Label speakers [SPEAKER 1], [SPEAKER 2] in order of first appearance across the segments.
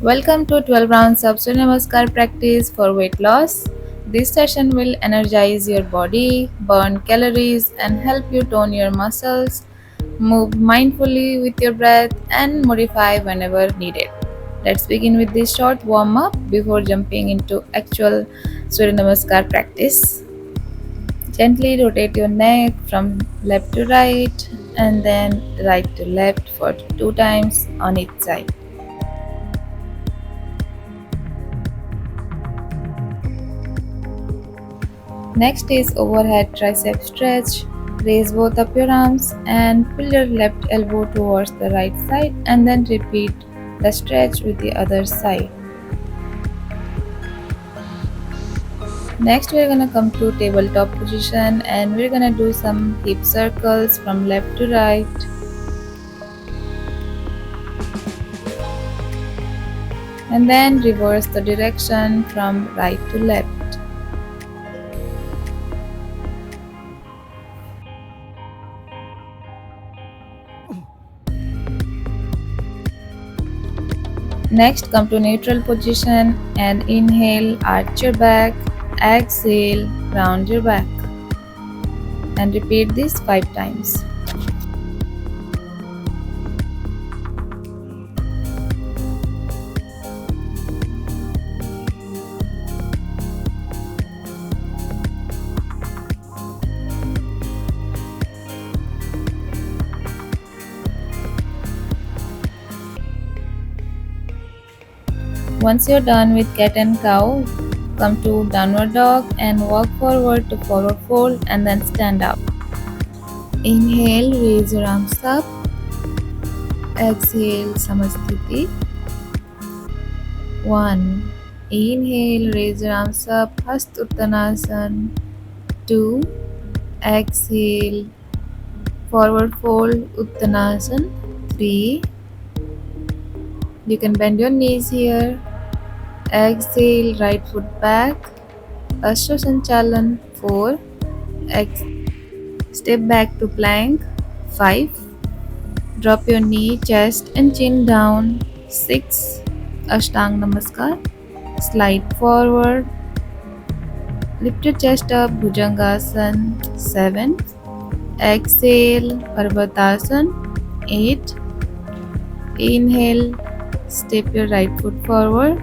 [SPEAKER 1] Welcome to 12 rounds of Surya Namaskar practice for weight loss. This session will energize your body, burn calories, and help you tone your muscles, move mindfully with your breath, and modify whenever needed. Let's begin with this short warm up before jumping into actual Surya Namaskar practice. Gently rotate your neck from left to right and then right to left for 2 times on each side. Next is overhead tricep stretch. Raise both of your arms and pull your left elbow towards the right side and then repeat the stretch with the other side. Next we're gonna come to tabletop position and we're gonna do some hip circles from left to right. And then reverse the direction from right to left. Next, come to neutral position and inhale, arch your back, exhale, round your back. And repeat this 5 times. Once you're done with cat and cow, come to downward dog and walk forward to forward fold and then stand up. Inhale, raise your arms up. Exhale, Samasthiti. 1. Inhale, raise your arms up, Hastuttanasana. 2. Exhale, forward fold, Uttanasana. 3. You can bend your knees here. Exhale, right foot back. Ashwasanchalan. 4. Step back to plank. 5. Drop your knee, chest and chin down. 6. Ashtang Namaskar. Slide forward. Lift your chest up, Bhujangasana. 7. Exhale, Parvatasana. 8. Inhale, step your right foot forward.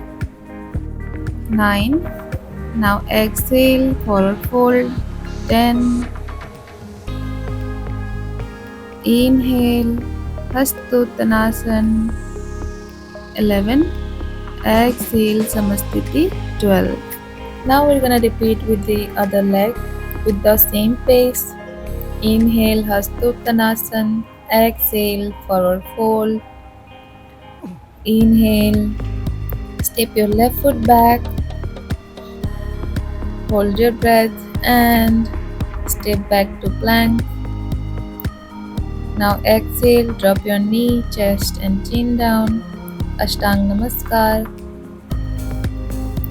[SPEAKER 1] 9. Now exhale, forward fold. 10. Inhale, Hastuttanasana. 11. Exhale, Samasthiti. 12. Now we're gonna repeat with the other leg with the same pace. Inhale, Hastuttanasana. Exhale, forward fold. Inhale, step your left foot back. Hold your breath and step back to plank. Now exhale, drop your knee, chest and chin down. Ashtang Namaskar.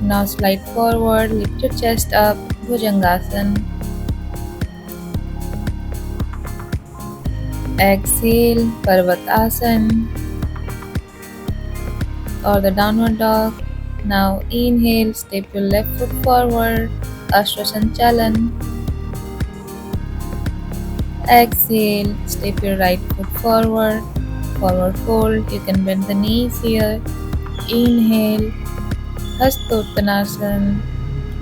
[SPEAKER 1] Now slide forward, lift your chest up, Bhujangasana. Exhale, Parvatasana or the downward dog. Now inhale, step your left foot forward, Ashwasanchalan. Exhale, step your right foot forward, forward fold. You can bend the knees here. Inhale, Hastuttanasana.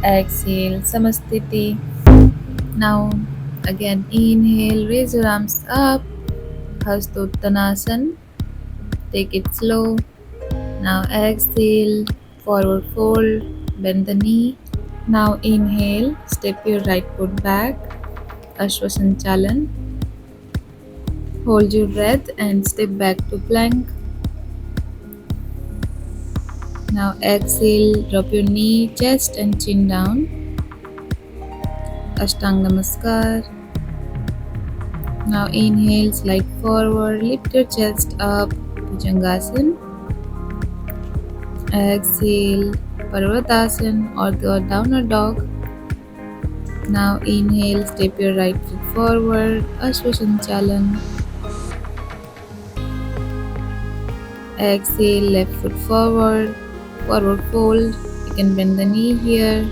[SPEAKER 1] Exhale, Samasthiti. Now again inhale, raise your arms up, Hastuttanasana. Take it slow. Now exhale, forward fold, bend the knee. Now inhale, step your right foot back, Ashwasanchalan. Hold your breath and step back to plank. Now exhale, drop your knee, chest and chin down. Ashtang Namaskar. Now inhale, slide forward, lift your chest up, Bhujangasana. Exhale, Parvatasana or the downward dog. Now inhale, step your right foot forward, Ashwasanchalan. Exhale, left foot forward, forward fold. You can bend the knee here.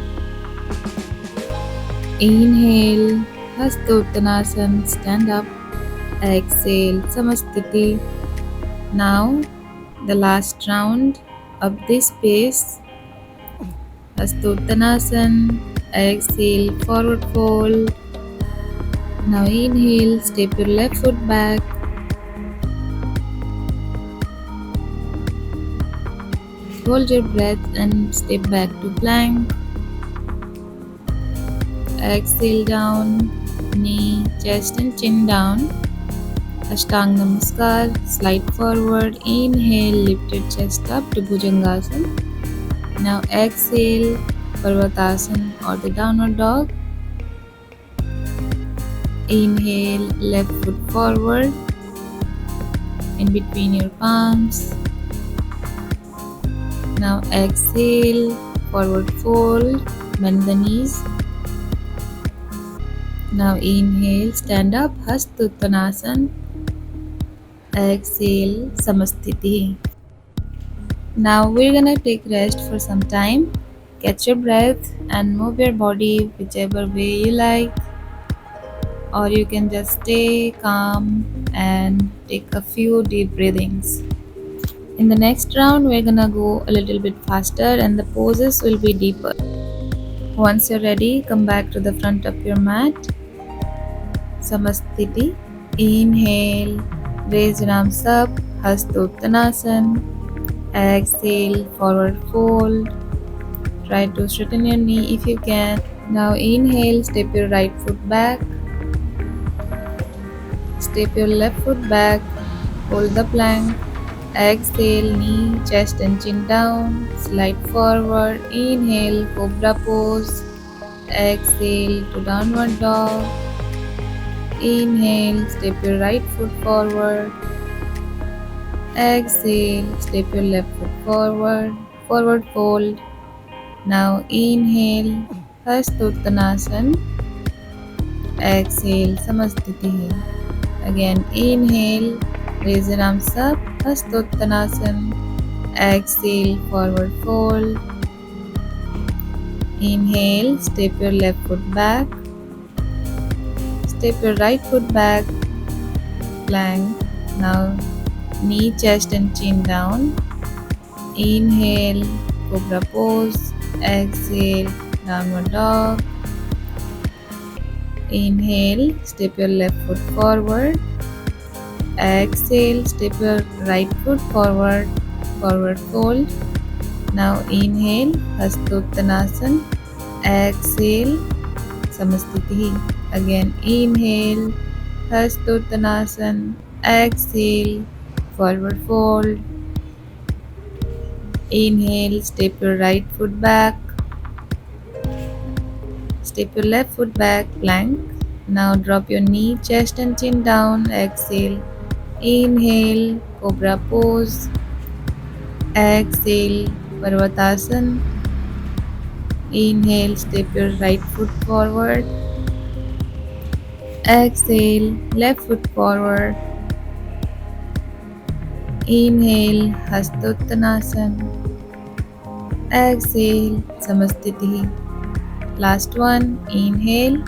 [SPEAKER 1] Inhale, Hasta Uttanasana, stand up. Exhale, Samasthiti. Now, the last round of this pace. Hasta Uttanasana. Exhale, forward fold. Now inhale, step your left foot back. Hold your breath and step back to plank. Exhale down, knee, chest and chin down. Ashtanga Namaskar, slide forward. Inhale, lift your chest up to Bhujangasana. Now exhale, Parvatasana or the downward dog. Inhale, left foot forward in between your palms. Now exhale, forward fold, bend the knees. Now inhale, stand up, Hasta Uttanasana. Exhale, Samasthiti. Now we're gonna take rest for some time. Catch your breath and move your body whichever way you like, or you can just stay calm and take a few deep breathings. In the next round, we're gonna go a little bit faster and the poses will be deeper. Once you're ready, come back to the front of your mat. Samasthiti. Inhale, raise your arms up, Hasta Uttanasana. Exhale, forward fold. Try to straighten your knee if you can. Now inhale, step your right foot back. Step your left foot back. Hold the plank. Exhale, knee, chest and chin down. Slide forward. Inhale, cobra pose. Exhale to downward dog. Inhale, step your right foot forward. Exhale, step your left foot forward. Forward fold. Now inhale, Hasta Uttanasana. Exhale, Samasthiti. Again inhale, raise your arms up, Hasta Uttanasana. Exhale, forward fold. Inhale, step your left foot back. Step your right foot back, plank. Now knee, chest and chin down. Inhale, cobra pose. Exhale, downward dog. Inhale, step your left foot forward. Exhale, step your right foot forward, forward fold. Now inhale, Hasta Uttanasana. Exhale, Samasthiti. Again inhale, Hasta Uttanasana. Exhale, forward fold. Inhale, step your right foot back. Step your left foot back, plank. Now drop your knee, chest and chin down. Exhale. Inhale, cobra pose. Exhale, Parvatasana. Inhale, step your right foot forward. Exhale, left foot forward. Inhale, Hasta Uttanasana. Exhale, Samasthiti. Last one, inhale,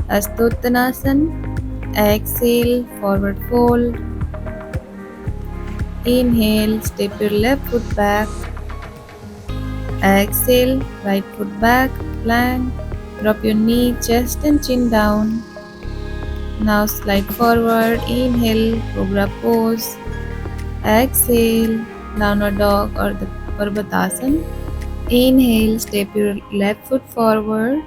[SPEAKER 1] Hasta Uttanasana. Exhale, forward fold. Inhale, step your left foot back. Exhale, right foot back, plank. Drop your knee, chest and chin down. Now slide forward. Inhale, cobra pose. Exhale, downward dog or the Parvatasana. Inhale, step your left foot forward.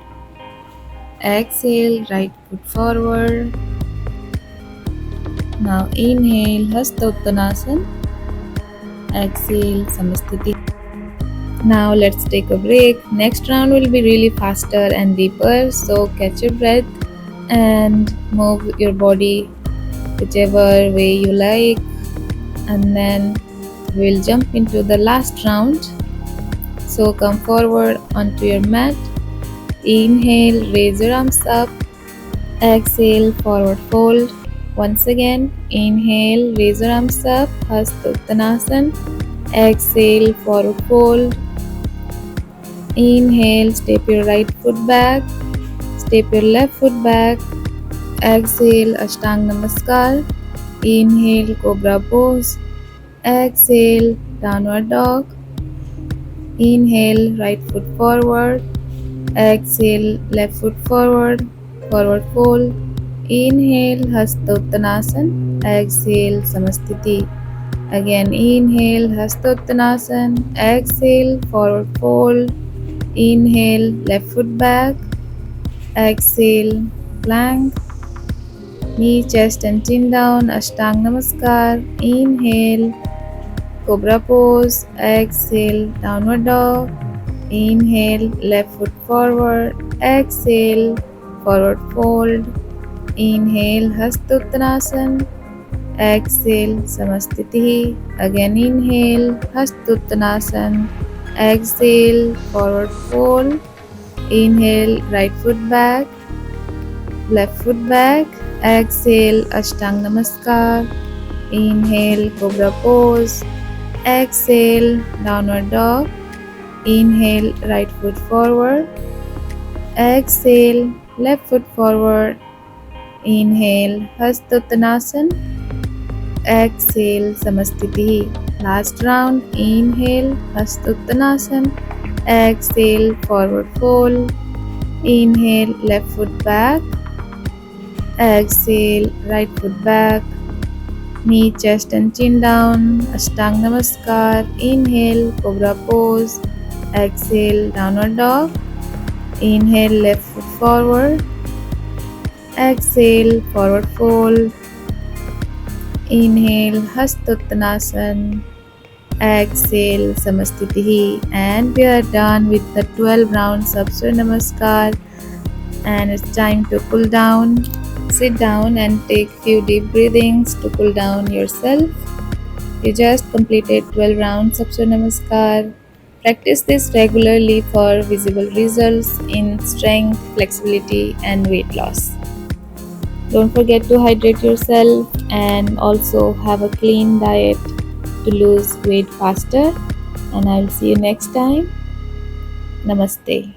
[SPEAKER 1] Exhale, right foot forward. Now inhale, Hasta Uttanasana. Exhale, Samasthiti. Now let's take a break. Next round will be really faster and deeper, so catch your breath and move your body whichever way you like, and then we'll jump into the last round. So come forward onto your mat. Inhale, raise your arms up. Exhale, forward fold. Once again, inhale, raise your arms up, Hasta Uttanasana. Exhale, forward fold. Inhale, step your right foot back, step your left foot back. Exhale, Ashtanga Namaskar. Inhale, Cobra Pose. Exhale, Downward Dog. Inhale, right foot forward. Exhale, left foot forward, forward fold. Inhale, Hasta Uttanasana. Exhale, Samastiti. Again, inhale, Hasta Uttanasana. Exhale, forward fold. Inhale, left foot back. Exhale, plank. Knee, chest and chin down. Ashtanga Namaskar. Inhale, Cobra pose. Exhale, downward dog. Inhale, left foot forward. Exhale, forward fold. Inhale, Hasta Uttanasana. Exhale, Samastiti. Again inhale, Hasta Uttanasana. Exhale, forward fold. Inhale, right foot back, left foot back. Exhale, Ashtanga Namaskar. Inhale, Cobra pose. Exhale, downward dog. Inhale, right foot forward. Exhale, left foot forward. Inhale, Hasta Uttanasana. Exhale, Samastiti. Last round. Inhale, Hasta Uttanasana. Exhale, forward fold. Inhale, left foot back. Exhale, right foot back. Knee, chest and chin down. Ashtanga Namaskar. Inhale, Cobra pose. Exhale, downward dog. Inhale, left foot forward. Exhale, forward fold. Inhale, Hasta Uttanasana. Exhale, Samastiti. And we are done with the 12 rounds of Surya Namaskar. And it's time to cool down. Sit down and take few deep breathings to cool down yourself. You just completed 12 rounds of Surya Namaskar. Practice this regularly for visible results in strength, flexibility, and weight loss. Don't forget to hydrate yourself and also have a clean diet to lose weight faster. And I'll see you next time. Namaste.